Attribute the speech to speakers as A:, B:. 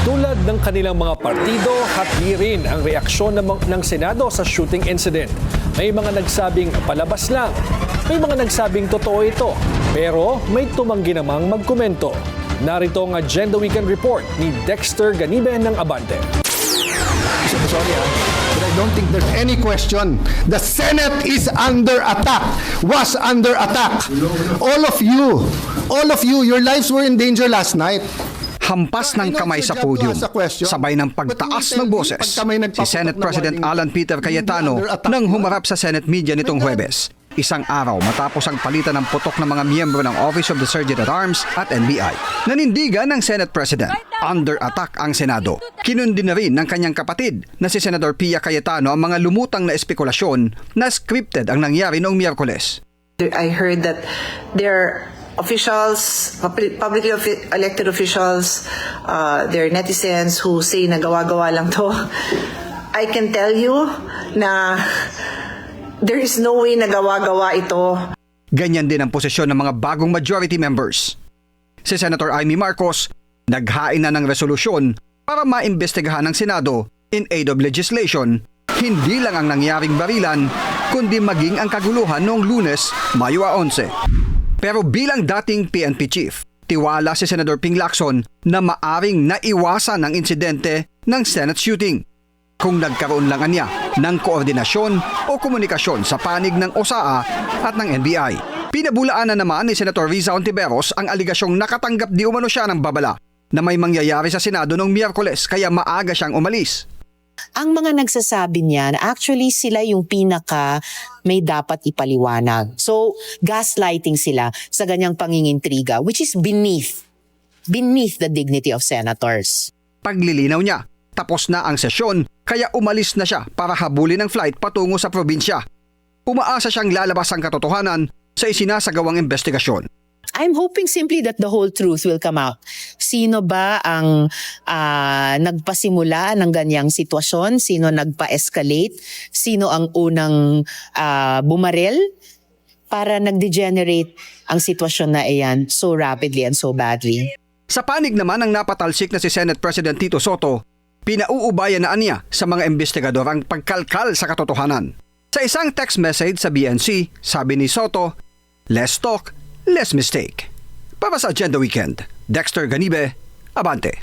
A: Tulad ng kanilang mga partido, hati rin ang reaksyon ng Senado sa shooting incident. May mga nagsabing palabas lang, may mga nagsabing totoo ito, pero may tumanggi namang magkomento. Narito ang Agenda Weekend Report ni Dexter Ganibe ng Abante.
B: Sorry, but I don't think there's any question. The Senate is under attack, was under attack. All of you, your lives were in danger last night.
C: Hampas ng kamay sa podium, sabay ng pagtaas ng boses, si Senate President Alan Peter Cayetano nang humarap sa Senate media nitong Huwebes. Isang araw matapos ang palitan ng putok ng mga miyembro ng Office of the Surgeon at Arms at NBI. Nanindigan ng Senate President, under attack ang Senado. Kinundi na rin ng kanyang kapatid na si Senator Pia Cayetano ang mga lumutang na espekulasyon na scripted ang nangyari noong Miyerkules.
D: I heard that there officials, publicly elected officials, there are netizens who say na gawa-gawa lang to. I can tell you na there is no way na gawa-gawa ito.
C: Ganyan din ang posisyon ng mga bagong majority members. Si Senator Amy Marcos, naghain na ng resolusyon para maimbestigahan ng Senado in aid of legislation, hindi lang ang nangyaring barilan, kundi maging ang kaguluhan noong Lunes, Mayo 11. Pero bilang dating PNP chief, tiwala si Senator Ping Lacson na maaring naiwasan ang insidente ng Senate shooting kung nagkaroon lang niya ng koordinasyon o komunikasyon sa panig ng OSAA at ng NBI. Pinabulaan na naman ni Senator Riza Ontiveros ang aligasyong nakatanggap di umano siya ng babala na may mangyayari sa Senado noong Miyerkules kaya maaga siyang umalis.
E: Ang mga nagsasabi niyan, actually sila yung pinaka may dapat ipaliwanag. So, gaslighting sila sa ganyang pangingintriga, which is beneath the dignity of senators.
C: Paglilinaw niya, tapos na ang sesyon kaya umalis na siya para habulin ang flight patungo sa probinsya. Umaasa siyang lalabas ang katotohanan sa isinasagawang investigasyon.
E: I'm hoping simply that the whole truth will come out. Sino ba ang nagpasimula ng ganyang sitwasyon? Sino nagpa-escalate? Sino ang unang bumaril para nag-degenerate ang sitwasyon na iyan so rapidly and so badly?
C: Sa panig naman ng napatalsik na si Senate President Tito Soto, pinauubayan na niya sa mga investigador ang pagkalkal sa katotohanan. Sa isang text message sa BNC, sabi ni Soto, "Less talk, less mistake." Para sa Agenda Weekend, Dexter Ganibe, Abante.